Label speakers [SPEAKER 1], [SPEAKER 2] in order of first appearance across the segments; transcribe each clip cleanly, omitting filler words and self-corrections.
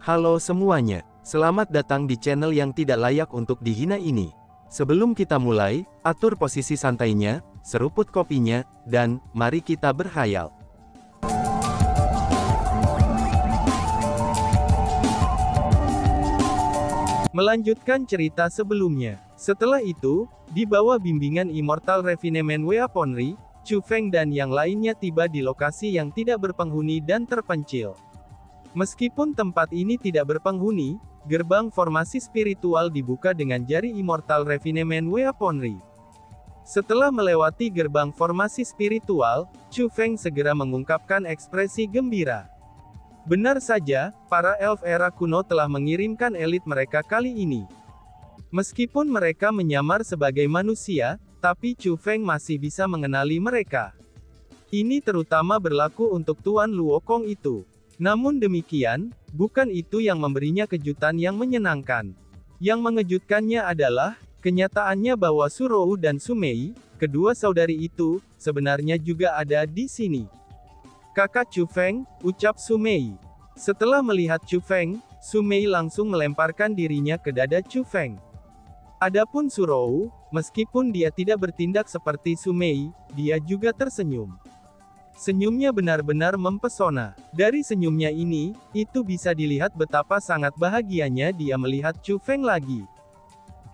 [SPEAKER 1] Halo semuanya, selamat datang di channel yang tidak layak untuk dihina ini. Sebelum kita mulai, atur posisi santainya, seruput kopinya, dan mari kita berkhayal. Melanjutkan cerita sebelumnya. Setelah itu, di bawah bimbingan Immortal Refinement Weaponry, Chu Feng dan yang lainnya tiba di lokasi yang tidak berpenghuni dan terpencil. Meskipun tempat ini tidak berpenghuni, gerbang formasi spiritual dibuka dengan jari Immortal Refinement Weaponry. Setelah melewati gerbang formasi spiritual, Chu Feng segera mengungkapkan ekspresi gembira. Benar saja, para elf era kuno telah mengirimkan elit mereka kali ini. Meskipun mereka menyamar sebagai manusia, tapi Chu Feng masih bisa mengenali mereka. Ini terutama berlaku untuk Tuan Luokong itu. Namun demikian, bukan itu yang memberinya kejutan yang menyenangkan. Yang mengejutkannya adalah, kenyataannya bahwa Surou dan Sumei, kedua saudari itu, sebenarnya juga ada di sini. Kakak Chu Feng, ucap Sumei. Setelah melihat Chu Feng, Sumei langsung melemparkan dirinya ke dada Chu Feng. Adapun Surou, meskipun dia tidak bertindak seperti Sumei, dia juga tersenyum. Senyumnya benar-benar mempesona. Dari senyumnya ini, itu bisa dilihat betapa sangat bahagianya dia melihat Chu Feng lagi.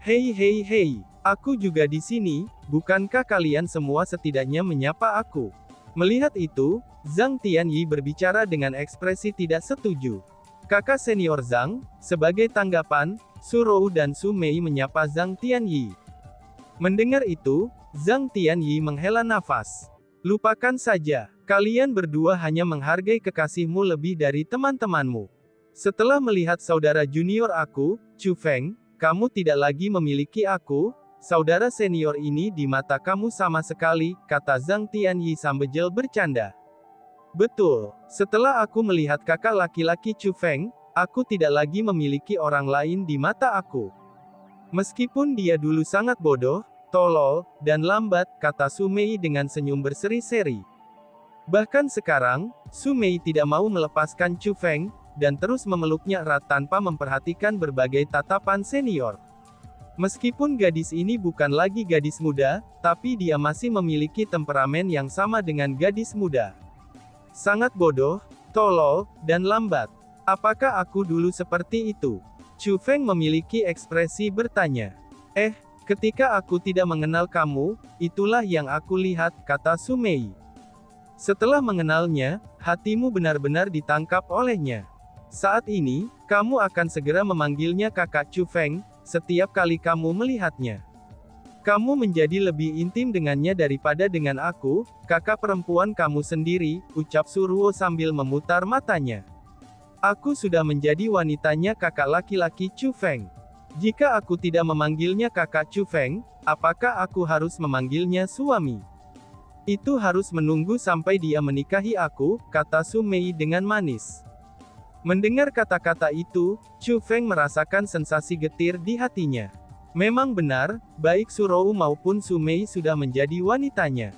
[SPEAKER 1] Hei hei hei, aku juga di sini, bukankah kalian semua setidaknya menyapa aku? Melihat itu, Zhang Tianyi berbicara dengan ekspresi tidak setuju. Kakak senior Zhang, sebagai tanggapan, Surou dan Sumei menyapa Zhang Tianyi. Mendengar itu, Zhang Tianyi menghela nafas. Lupakan saja, kalian berdua hanya menghargai kekasihmu lebih dari teman-temanmu. Setelah melihat saudara junior aku, Chu Feng, kamu tidak lagi memiliki aku, saudara senior ini di mata kamu sama sekali, kata Zhang Tianyi sambil bercanda. Betul, setelah aku melihat kakak laki-laki Chu Feng, aku tidak lagi memiliki orang lain di mata aku. Meskipun dia dulu sangat bodoh, tolol, dan lambat, kata Sumei dengan senyum berseri-seri. Bahkan sekarang, Sumei tidak mau melepaskan Chu Feng, dan terus memeluknya erat tanpa memperhatikan berbagai tatapan senior. Meskipun gadis ini bukan lagi gadis muda, tapi dia masih memiliki temperamen yang sama dengan gadis muda. Sangat bodoh, tolol, dan lambat. Apakah aku dulu seperti itu? Chu Feng memiliki ekspresi bertanya. Ketika aku tidak mengenal kamu, itulah yang aku lihat, kata Sumei. Setelah mengenalnya, hatimu benar-benar ditangkap olehnya. Saat ini, kamu akan segera memanggilnya kakak Chu Feng, setiap kali kamu melihatnya. Kamu menjadi lebih intim dengannya daripada dengan aku, kakak perempuan kamu sendiri, ucap Suruo sambil memutar matanya. Aku sudah menjadi wanitanya kakak laki-laki Chu Feng. Jika aku tidak memanggilnya kakak Chu Feng, apakah aku harus memanggilnya suami? Itu harus menunggu sampai dia menikahi aku, kata Sumei dengan manis. Mendengar kata-kata itu, Chu Feng merasakan sensasi getir di hatinya. Memang benar, baik Surou maupun Sumei sudah menjadi wanitanya.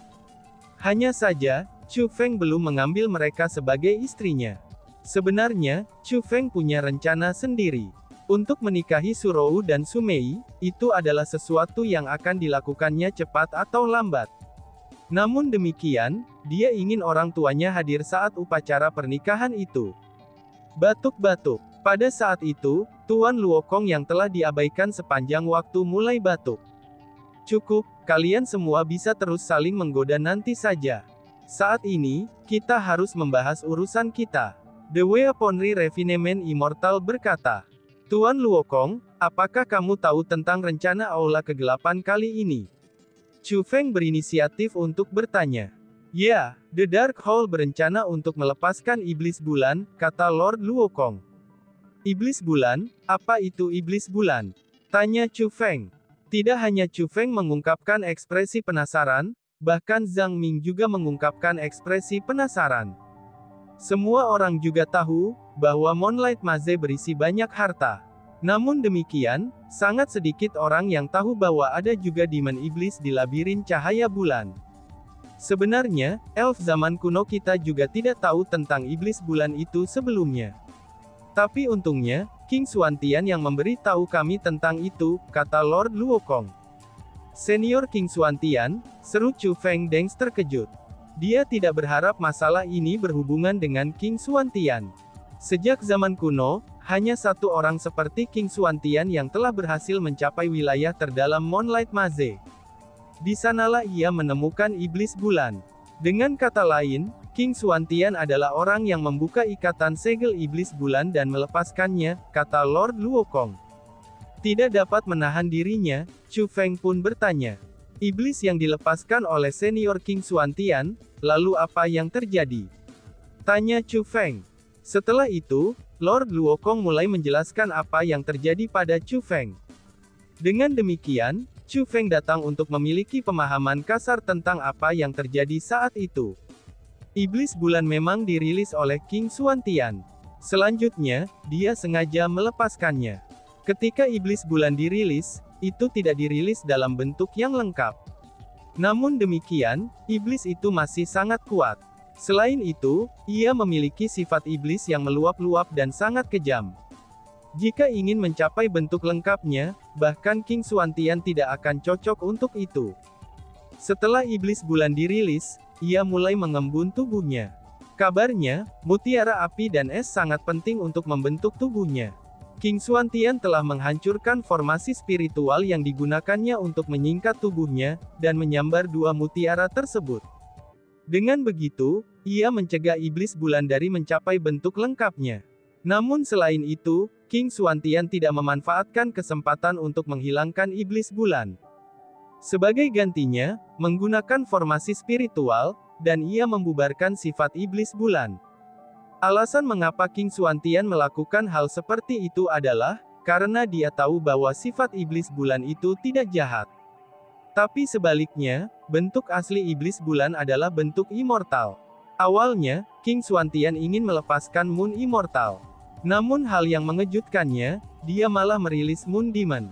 [SPEAKER 1] Hanya saja, Chu Feng belum mengambil mereka sebagai istrinya. Sebenarnya, Chu Feng punya rencana sendiri. Untuk menikahi Surou dan Sumei, itu adalah sesuatu yang akan dilakukannya cepat atau lambat. Namun demikian, dia ingin orang tuanya hadir saat upacara pernikahan itu. Batuk-batuk. Pada saat itu, Tuan Luokong yang telah diabaikan sepanjang waktu mulai batuk. Cukup, kalian semua bisa terus saling menggoda nanti saja. Saat ini, kita harus membahas urusan kita. The Weaponry Refinement Immortal berkata. Tuan Luokong, apakah kamu tahu tentang rencana Aula Kegelapan kali ini? Chu Feng berinisiatif untuk bertanya. Ya, The Dark Hall berencana untuk melepaskan Iblis Bulan, kata Lord Luokong. Iblis Bulan? Apa itu Iblis Bulan? Tanya Chu Feng. Tidak hanya Chu Feng mengungkapkan ekspresi penasaran, bahkan Zhang Ming juga mengungkapkan ekspresi penasaran. Semua orang juga tahu, bahwa Moonlight Maze berisi banyak harta. Namun demikian, sangat sedikit orang yang tahu bahwa ada juga Demon Iblis di labirin cahaya bulan. Sebenarnya, elf zaman kuno kita juga tidak tahu tentang Iblis Bulan itu sebelumnya. Tapi untungnya, King Xuantian yang memberi tahu kami tentang itu, kata Lord Luokong. Senior King Xuantian, seru Chu Feng Dengs terkejut. Dia tidak berharap masalah ini berhubungan dengan King Xuantian. Sejak zaman kuno, hanya satu orang seperti King Xuantian yang telah berhasil mencapai wilayah terdalam Moonlight Maze. Di sanalah ia menemukan iblis bulan. Dengan kata lain, King Xuantian adalah orang yang membuka ikatan segel iblis bulan dan melepaskannya, kata Lord Luokong. Tidak dapat menahan dirinya, Chu Feng pun bertanya. Iblis yang dilepaskan oleh senior King Xuantian, lalu apa yang terjadi? Tanya Chu Feng. Setelah itu, Lord Luokong mulai menjelaskan apa yang terjadi pada Chu Feng. Dengan demikian, Chu Feng datang untuk memiliki pemahaman kasar tentang apa yang terjadi saat itu. Iblis bulan memang dirilis oleh King Xuantian. Selanjutnya, dia sengaja melepaskannya. Ketika iblis bulan dirilis, itu tidak dirilis dalam bentuk yang lengkap. Namun demikian, iblis itu masih sangat kuat. Selain itu, ia memiliki sifat iblis yang meluap-luap dan sangat kejam. Jika ingin mencapai bentuk lengkapnya, bahkan King Xuantian tidak akan cocok untuk itu. Setelah iblis bulan dirilis, ia mulai mengembun tubuhnya. Kabarnya, mutiara api dan es sangat penting untuk membentuk tubuhnya. King Xuantian telah menghancurkan formasi spiritual yang digunakannya untuk menyingkat tubuhnya, dan menyambar dua mutiara tersebut. Dengan begitu, ia mencegah iblis bulan dari mencapai bentuk lengkapnya. Namun selain itu, King Xuantian tidak memanfaatkan kesempatan untuk menghilangkan iblis bulan. Sebagai gantinya, menggunakan formasi spiritual, dan ia membubarkan sifat iblis bulan. Alasan mengapa King Xuantian melakukan hal seperti itu adalah, karena dia tahu bahwa sifat iblis bulan itu tidak jahat. Tapi sebaliknya, bentuk asli iblis bulan adalah bentuk immortal. Awalnya, King Xuantian ingin melepaskan Moon Immortal. Namun hal yang mengejutkannya, dia malah merilis Moon Demon.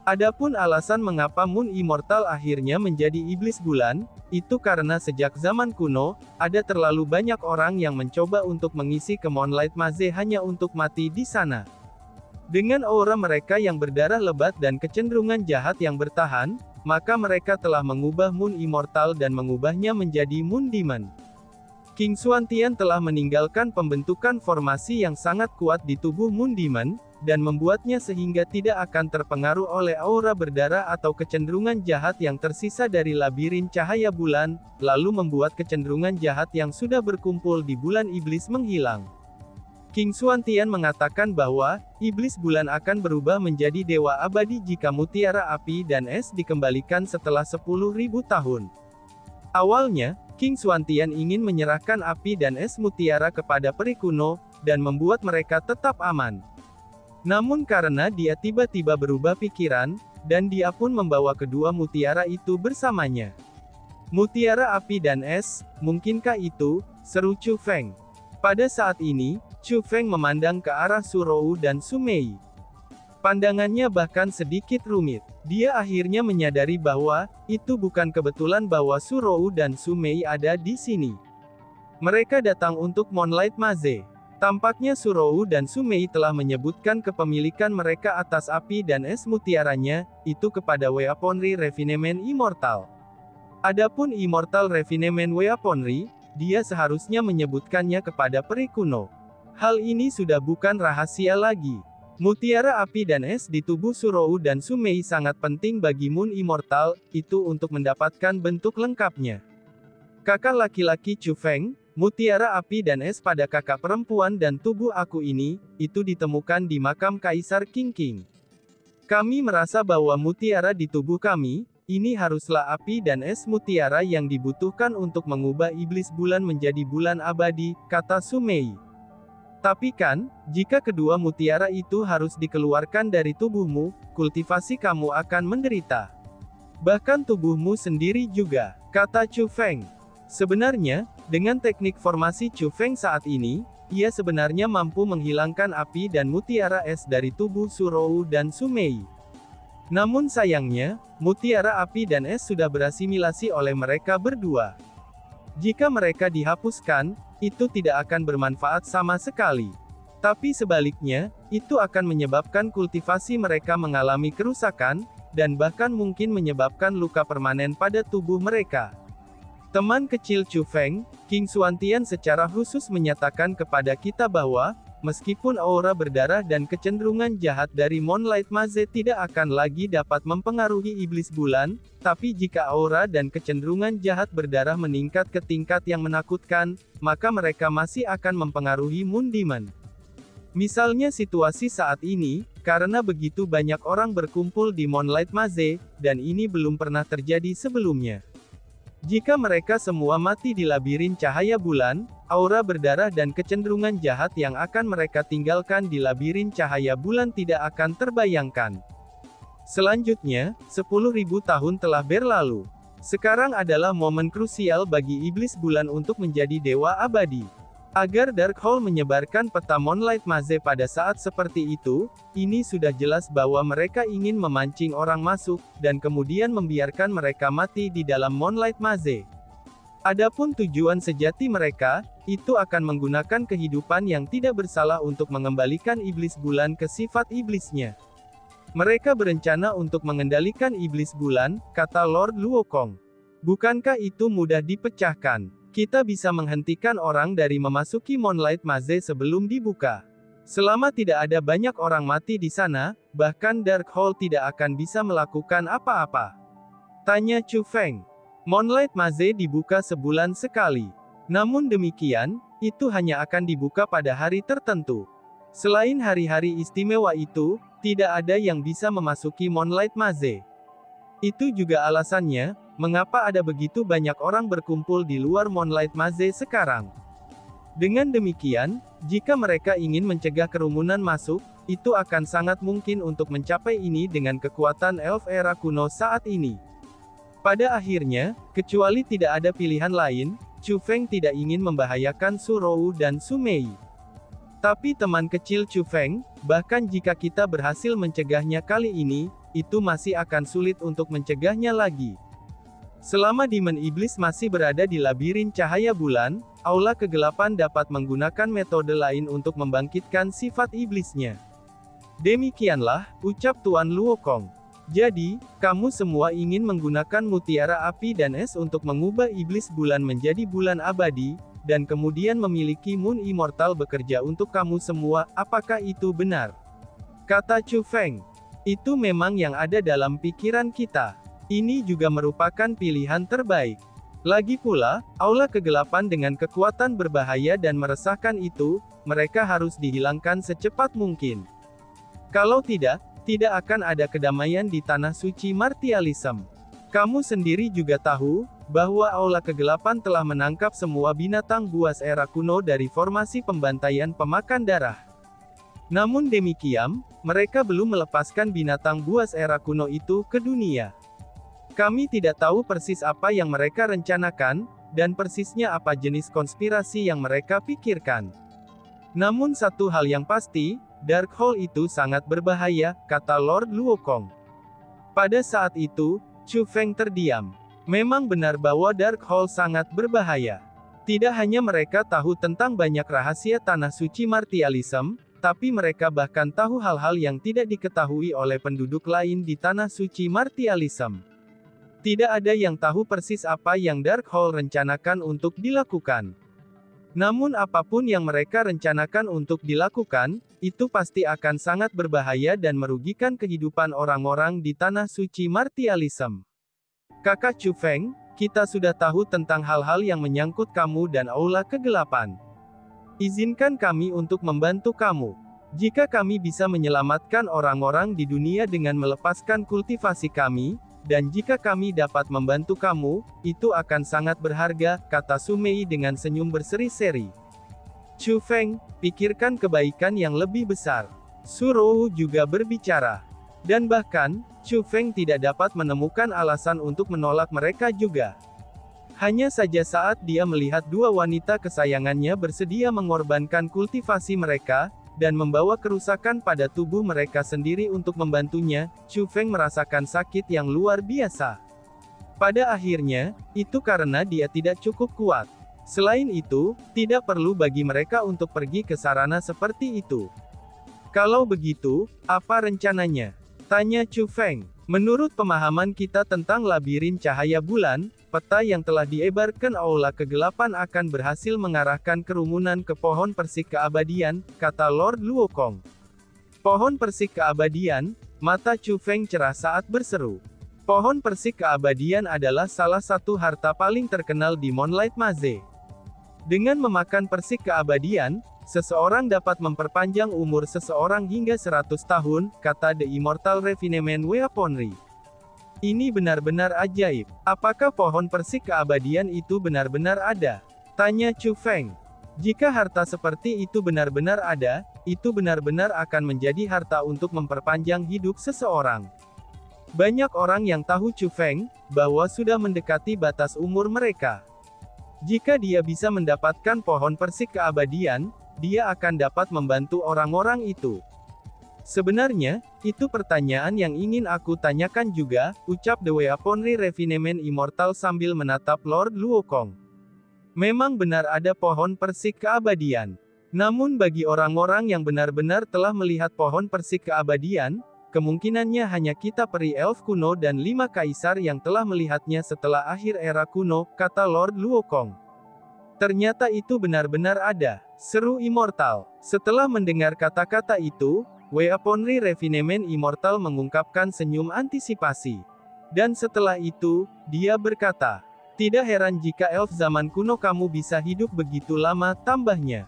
[SPEAKER 1] Adapun alasan mengapa Moon Immortal akhirnya menjadi iblis bulan, itu karena sejak zaman kuno, ada terlalu banyak orang yang mencoba untuk mengisi ke Moonlight Maze hanya untuk mati di sana. Dengan aura mereka yang berdarah lebat dan kecenderungan jahat yang bertahan, maka mereka telah mengubah Moon Immortal dan mengubahnya menjadi Moon Demon. King Xuantian telah meninggalkan pembentukan formasi yang sangat kuat di tubuh Moon Demon, dan membuatnya sehingga tidak akan terpengaruh oleh aura berdarah atau kecenderungan jahat yang tersisa dari labirin cahaya bulan, lalu membuat kecenderungan jahat yang sudah berkumpul di bulan iblis menghilang. King Xuantian mengatakan bahwa, iblis bulan akan berubah menjadi dewa abadi jika mutiara api dan es dikembalikan setelah 10.000 tahun. Awalnya, King Xuantian ingin menyerahkan api dan es mutiara kepada peri kuno, dan membuat mereka tetap aman. Namun karena dia tiba-tiba berubah pikiran, dan dia pun membawa kedua mutiara itu bersamanya. Mutiara api dan es, mungkinkah itu? Seru Chu Feng. Pada saat ini, Chu Feng memandang ke arah Su Rou dan Su Mei. Pandangannya bahkan sedikit rumit. Dia akhirnya menyadari bahwa, itu bukan kebetulan bahwa Su Rou dan Su Mei ada di sini. Mereka datang untuk Moonlight Maze. Tampaknya Su Rou dan Su Mei telah menyebutkan kepemilikan mereka atas api dan es mutiaranya, itu kepada Weaponry Refinement Immortal. Adapun Immortal Refinement Weaponry, dia seharusnya menyebutkannya kepada peri kuno. Hal ini sudah bukan rahasia lagi. Mutiara api dan es di tubuh Su Rou dan Su Mei sangat penting bagi Moon Immortal, itu untuk mendapatkan bentuk lengkapnya. Kakak laki-laki Chu Feng, mutiara api dan es pada kakak perempuan dan tubuh aku ini, itu ditemukan di makam Kaisar King King. Kami merasa bahwa mutiara di tubuh kami, ini haruslah api dan es mutiara yang dibutuhkan untuk mengubah iblis bulan menjadi bulan abadi, kata Su Mei. Tapi kan, jika kedua mutiara itu harus dikeluarkan dari tubuhmu, kultivasi kamu akan menderita. Bahkan tubuhmu sendiri juga, kata Chu Feng. Sebenarnya, dengan teknik formasi Chu Feng saat ini, ia sebenarnya mampu menghilangkan api dan mutiara es dari tubuh Su Rou dan Su Mei. Namun sayangnya, mutiara api dan es sudah berasimilasi oleh mereka berdua. Jika mereka dihapuskan, itu tidak akan bermanfaat sama sekali. Tapi sebaliknya, itu akan menyebabkan kultivasi mereka mengalami kerusakan, dan bahkan mungkin menyebabkan luka permanen pada tubuh mereka. Teman kecil Chu Feng, King Xuantian secara khusus menyatakan kepada kita bahwa, meskipun aura berdarah dan kecenderungan jahat dari Moonlight Maze tidak akan lagi dapat mempengaruhi iblis bulan, tapi jika aura dan kecenderungan jahat berdarah meningkat ke tingkat yang menakutkan, maka mereka masih akan mempengaruhi Moon Demon. Misalnya situasi saat ini, karena begitu banyak orang berkumpul di Moonlight Maze, dan ini belum pernah terjadi sebelumnya. Jika mereka semua mati di labirin cahaya bulan, aura berdarah dan kecenderungan jahat yang akan mereka tinggalkan di labirin cahaya bulan tidak akan terbayangkan. Selanjutnya, 10.000 tahun telah berlalu. Sekarang adalah momen krusial bagi iblis bulan untuk menjadi dewa abadi. Agar Darkhold menyebarkan peta Moonlight Maze pada saat seperti itu, ini sudah jelas bahwa mereka ingin memancing orang masuk, dan kemudian membiarkan mereka mati di dalam Moonlight Maze. Adapun tujuan sejati mereka, itu akan menggunakan kehidupan yang tidak bersalah untuk mengembalikan iblis bulan ke sifat iblisnya. Mereka berencana untuk mengendalikan iblis bulan, kata Lord Luokong. Bukankah itu mudah dipecahkan? Kita bisa menghentikan orang dari memasuki Moonlight Maze sebelum dibuka. Selama tidak ada banyak orang mati di sana, bahkan Darkhold tidak akan bisa melakukan apa-apa. Tanya Chu Feng. Moonlight Maze dibuka sebulan sekali. Namun demikian, itu hanya akan dibuka pada hari tertentu. Selain hari-hari istimewa itu, tidak ada yang bisa memasuki Moonlight Maze. Itu juga alasannya, mengapa ada begitu banyak orang berkumpul di luar Moonlight Maze sekarang. Dengan demikian, jika mereka ingin mencegah kerumunan masuk, itu akan sangat mungkin untuk mencapai ini dengan kekuatan elf era kuno saat ini. Pada akhirnya, kecuali tidak ada pilihan lain, Chu Feng tidak ingin membahayakan Su Rou dan Su Mei. Tapi teman kecil Chu Feng, bahkan jika kita berhasil mencegahnya kali ini, itu masih akan sulit untuk mencegahnya lagi. Selama Demon Iblis masih berada di labirin cahaya bulan, Aula Kegelapan dapat menggunakan metode lain untuk membangkitkan sifat iblisnya. Demikianlah, ucap Tuan Luokong. Jadi, kamu semua ingin menggunakan mutiara api dan es untuk mengubah iblis bulan menjadi bulan abadi, dan kemudian memiliki Moon Immortal bekerja untuk kamu semua, apakah itu benar? Kata Chu Feng. Itu memang yang ada dalam pikiran kita. Ini juga merupakan pilihan terbaik. Lagi pula, aula kegelapan dengan kekuatan berbahaya dan meresahkan itu, mereka harus dihilangkan secepat mungkin. Kalau tidak, tidak akan ada kedamaian di tanah suci Martialism. Kamu sendiri juga tahu, bahwa aula kegelapan telah menangkap semua binatang buas era kuno dari formasi pembantaian pemakan darah. Namun demikian, mereka belum melepaskan binatang buas era kuno itu ke dunia. Kami tidak tahu persis apa yang mereka rencanakan, dan persisnya apa jenis konspirasi yang mereka pikirkan. Namun satu hal yang pasti, Darkhold itu sangat berbahaya, kata Lord Luokong. Pada saat itu, Chu Feng terdiam. Memang benar bahwa Darkhold sangat berbahaya. Tidak hanya mereka tahu tentang banyak rahasia tanah suci Martialism, tapi mereka bahkan tahu hal-hal yang tidak diketahui oleh penduduk lain di tanah suci Martialism. Tidak ada yang tahu persis apa yang Darkhold rencanakan untuk dilakukan. Namun apapun yang mereka rencanakan untuk dilakukan, itu pasti akan sangat berbahaya dan merugikan kehidupan orang-orang di tanah suci Martialism. Kakak Chu Feng, kita sudah tahu tentang hal-hal yang menyangkut kamu dan aula kegelapan. Izinkan kami untuk membantu kamu. Jika kami bisa menyelamatkan orang-orang di dunia dengan melepaskan kultivasi kami, dan jika kami dapat membantu kamu, itu akan sangat berharga, kata Su Mei dengan senyum berseri-seri. Chu Feng, pikirkan kebaikan yang lebih besar. Su Rou juga berbicara. Dan bahkan, Chu Feng tidak dapat menemukan alasan untuk menolak mereka juga. Hanya saja saat dia melihat dua wanita kesayangannya bersedia mengorbankan kultivasi mereka, dan membawa kerusakan pada tubuh mereka sendiri untuk membantunya, Chu Feng merasakan sakit yang luar biasa. Pada akhirnya, itu karena dia tidak cukup kuat. Selain itu, tidak perlu bagi mereka untuk pergi ke sarana seperti itu. Kalau begitu, apa rencananya? Tanya Chu Feng. Menurut pemahaman kita tentang labirin cahaya bulan, peta yang telah diebarkan aula kegelapan akan berhasil mengarahkan kerumunan ke pohon persik keabadian, kata Lord Luokong. Pohon persik keabadian, mata Chu Feng cerah saat berseru. Pohon persik keabadian adalah salah satu harta paling terkenal di Moonlight Maze. Dengan memakan persik keabadian, seseorang dapat memperpanjang umur seseorang hingga 100 tahun, kata The Immortal Refinement Weaponry. Ini benar-benar ajaib. Apakah pohon persik keabadian itu benar-benar ada? Tanya Chu Feng. Jika harta seperti itu benar-benar ada, itu benar-benar akan menjadi harta untuk memperpanjang hidup seseorang. Banyak orang yang tahu Chu Feng, bahwa sudah mendekati batas umur mereka. Jika dia bisa mendapatkan pohon persik keabadian, dia akan dapat membantu orang-orang itu. Sebenarnya, itu pertanyaan yang ingin aku tanyakan juga, ucap The Weaponry Refinement Immortal sambil menatap Lord Luokong. Memang benar ada pohon persik keabadian. Namun bagi orang-orang yang benar-benar telah melihat pohon persik keabadian, kemungkinannya hanya kita peri elf kuno dan 5 kaisar yang telah melihatnya setelah akhir era kuno, kata Lord Luokong. Ternyata itu benar-benar ada, seru Immortal. Setelah mendengar kata-kata itu, Weaponry Refinement Immortal mengungkapkan senyum antisipasi. Dan setelah itu, dia berkata, tidak heran jika elf zaman kuno kamu bisa hidup begitu lama, tambahnya.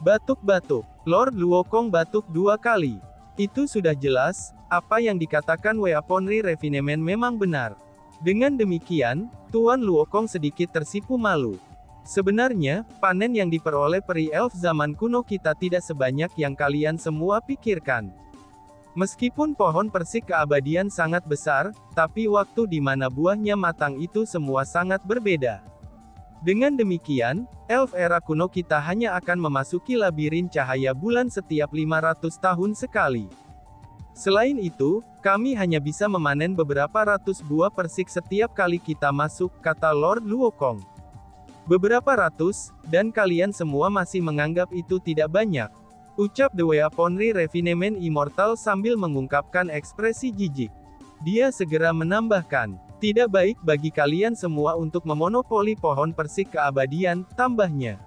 [SPEAKER 1] Batuk-batuk, Lord Luokong batuk 2 kali. Itu sudah jelas, apa yang dikatakan Weaponry Refinement memang benar. Dengan demikian, Tuan Luokong sedikit tersipu malu. Sebenarnya, panen yang diperoleh peri elf zaman kuno kita tidak sebanyak yang kalian semua pikirkan. Meskipun pohon persik keabadian sangat besar, tapi waktu di mana buahnya matang itu semua sangat berbeda. Dengan demikian, elf era kuno kita hanya akan memasuki labirin cahaya bulan setiap 500 tahun sekali. Selain itu, kami hanya bisa memanen beberapa ratus buah persik setiap kali kita masuk, kata Lord Luokong. Beberapa ratus, dan kalian semua masih menganggap itu tidak banyak. Ucap The Weaponry Refinement Immortal sambil mengungkapkan ekspresi jijik. Dia segera menambahkan, tidak baik bagi kalian semua untuk memonopoli pohon persik keabadian, tambahnya.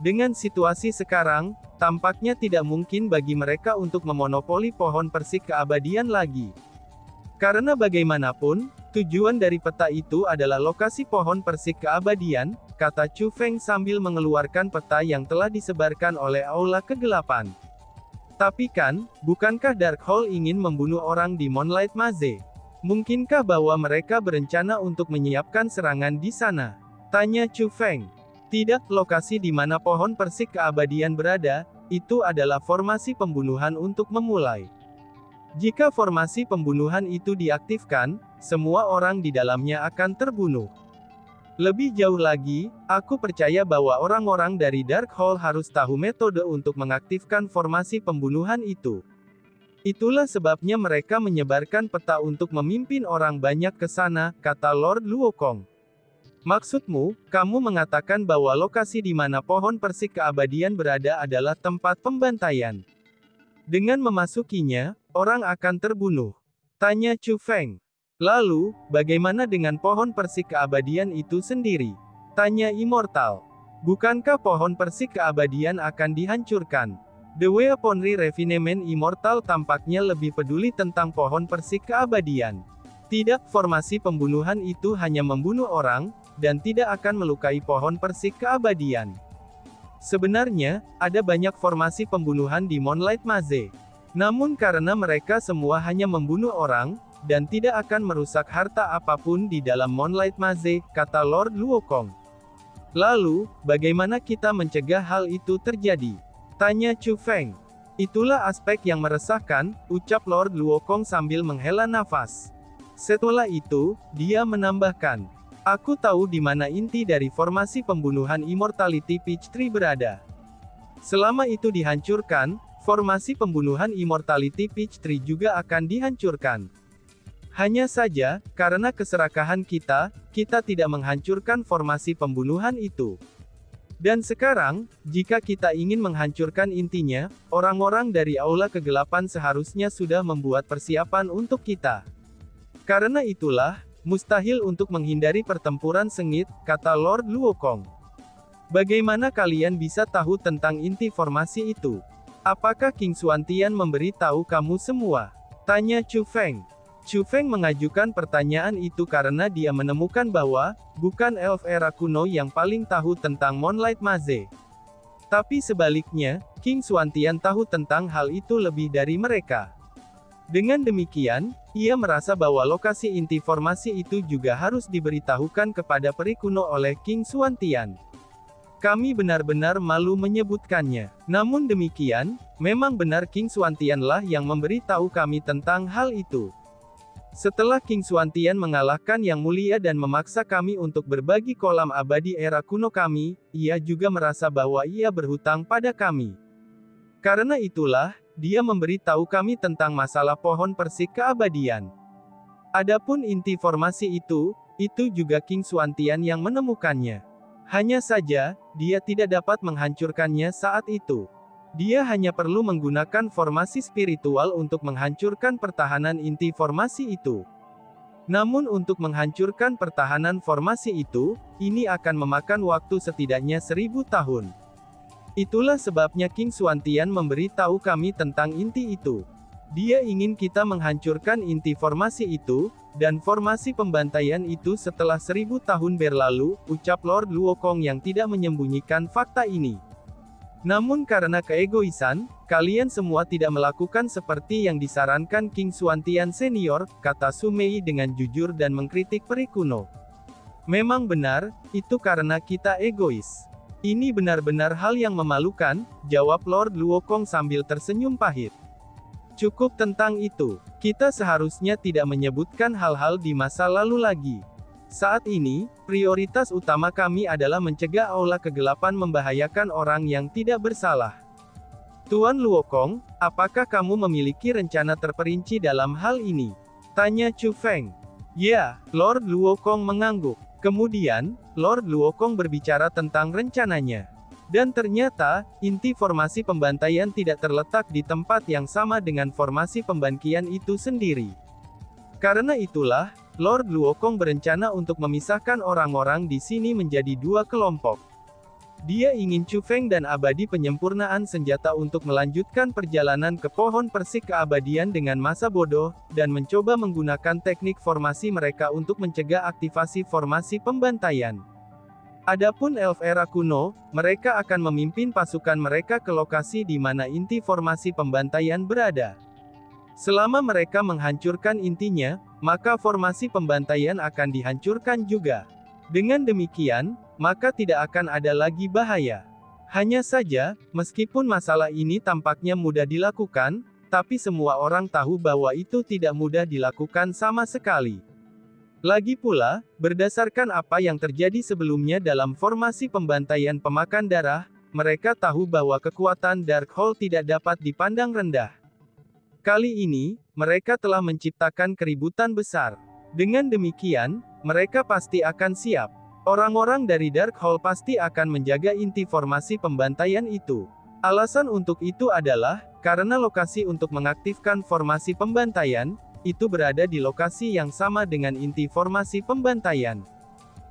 [SPEAKER 1] Dengan situasi sekarang, tampaknya tidak mungkin bagi mereka untuk memonopoli pohon persik keabadian lagi. Karena bagaimanapun, tujuan dari peta itu adalah lokasi pohon persik keabadian, kata Chu Feng sambil mengeluarkan peta yang telah disebarkan oleh aula kegelapan. Tapi kan, bukankah Darkhold ingin membunuh orang di Moonlight Maze? Mungkinkah bahwa mereka berencana untuk menyiapkan serangan di sana? Tanya Chu Feng. Tidak, lokasi di mana pohon persik keabadian berada, itu adalah formasi pembunuhan untuk memulai. Jika formasi pembunuhan itu diaktifkan, semua orang di dalamnya akan terbunuh. Lebih jauh lagi, aku percaya bahwa orang-orang dari Darkhold harus tahu metode untuk mengaktifkan formasi pembunuhan itu. Itulah sebabnya mereka menyebarkan peta untuk memimpin orang banyak ke sana, kata Lord Luokong. Maksudmu, kamu mengatakan bahwa lokasi di mana pohon persik keabadian berada adalah tempat pembantaian. Dengan memasukinya, orang akan terbunuh. Tanya Chu Feng. Lalu, bagaimana dengan pohon persik keabadian itu sendiri? Tanya Immortal. Bukankah pohon persik keabadian akan dihancurkan? The Weaponry Refinement Immortal tampaknya lebih peduli tentang pohon persik keabadian. Tidak, formasi pembunuhan itu hanya membunuh orang, dan tidak akan melukai pohon persik keabadian. Sebenarnya, ada banyak formasi pembunuhan di Moonlight Maze. Namun karena mereka semua hanya membunuh orang, dan tidak akan merusak harta apapun di dalam Moonlight Maze, kata Lord Luokong. Lalu, bagaimana kita mencegah hal itu terjadi? Tanya Chu Feng. Itulah aspek yang meresahkan, ucap Lord Luokong sambil menghela nafas. Setelah itu, dia menambahkan, aku tahu di mana inti dari formasi pembunuhan Immortality Peach Tree berada. Selama itu dihancurkan, formasi pembunuhan Immortality Peach Tree juga akan dihancurkan. Hanya saja, karena keserakahan kita, kita tidak menghancurkan formasi pembunuhan itu. Dan sekarang, jika kita ingin menghancurkan intinya, orang-orang dari Aula Kegelapan seharusnya sudah membuat persiapan untuk kita. Karena itulah, mustahil untuk menghindari pertempuran sengit, kata Lord Luokong. Bagaimana kalian bisa tahu tentang inti formasi itu? Apakah King Xuantian memberi tahu kamu semua? Tanya Chu Feng. Chu Feng mengajukan pertanyaan itu karena dia menemukan bahwa, bukan elf era kuno yang paling tahu tentang Moonlight Maze. Tapi sebaliknya, King Xuantian tahu tentang hal itu lebih dari mereka. Dengan demikian, ia merasa bahwa lokasi inti formasi itu juga harus diberitahukan kepada peri kuno oleh King Xuantian. Kami benar-benar malu menyebutkannya. Namun demikian, memang benar King Xuantian-lah yang memberi tahu kami tentang hal itu. Setelah King Xuantian mengalahkan Yang Mulia dan memaksa kami untuk berbagi kolam abadi era kuno kami, ia juga merasa bahwa ia berhutang pada kami. Karena itulah, dia memberi tahu kami tentang masalah pohon persik keabadian. Adapun inti formasi itu juga King Xuantian yang menemukannya. Hanya saja, dia tidak dapat menghancurkannya saat itu. Dia hanya perlu menggunakan formasi spiritual untuk menghancurkan pertahanan inti formasi itu. Namun untuk menghancurkan pertahanan formasi itu, ini akan memakan waktu setidaknya 1000 tahun. Itulah sebabnya King Xuantian memberi tahu kami tentang inti itu. Dia ingin kita menghancurkan inti formasi itu, dan formasi pembantaian itu setelah 1000 tahun berlalu, ucap Lord Luokong yang tidak menyembunyikan fakta ini. Namun karena keegoisan, kalian semua tidak melakukan seperti yang disarankan King Xuantian Senior, kata Su Mei dengan jujur dan mengkritik peri kuno. Memang benar, itu karena kita egois. Ini benar-benar hal yang memalukan, jawab Lord Luokong sambil tersenyum pahit. Cukup tentang itu, kita seharusnya tidak menyebutkan hal-hal di masa lalu lagi. Saat ini, prioritas utama kami adalah mencegah Aula Kegelapan membahayakan orang yang tidak bersalah. Tuan Luokong, apakah kamu memiliki rencana terperinci dalam hal ini? Tanya Chu Feng. Ya, Lord Luokong mengangguk. Kemudian, Lord Luokong berbicara tentang rencananya. Dan ternyata, inti formasi pembantaian tidak terletak di tempat yang sama dengan formasi pembangkian itu sendiri. Karena itulah, Lord Luokong berencana untuk memisahkan orang-orang di sini menjadi 2 kelompok. Dia ingin Chu Feng dan abadi penyempurnaan senjata untuk melanjutkan perjalanan ke pohon persik keabadian dengan masa bodoh, dan mencoba menggunakan teknik formasi mereka untuk mencegah aktivasi formasi pembantaian. Adapun elf era kuno, mereka akan memimpin pasukan mereka ke lokasi di mana inti formasi pembantaian berada. Selama mereka menghancurkan intinya, maka formasi pembantaian akan dihancurkan juga. Dengan demikian, maka tidak akan ada lagi bahaya. Hanya saja, meskipun masalah ini tampaknya mudah dilakukan, tapi semua orang tahu bahwa itu tidak mudah dilakukan sama sekali. Lagi pula, berdasarkan apa yang terjadi sebelumnya dalam formasi pembantaian pemakan darah, mereka tahu bahwa kekuatan Darkhold tidak dapat dipandang rendah. Kali ini, mereka telah menciptakan keributan besar. Dengan demikian, mereka pasti akan siap. Orang-orang dari Darkhold pasti akan menjaga inti formasi pembantaian itu. Alasan untuk itu adalah, karena lokasi untuk mengaktifkan formasi pembantaian, itu berada di lokasi yang sama dengan inti formasi pembantaian.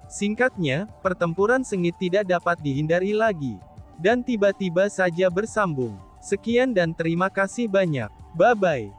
[SPEAKER 1] Singkatnya, pertempuran sengit tidak dapat dihindari lagi. Dan tiba-tiba saja bersambung. Sekian dan terima kasih banyak. Bye-bye.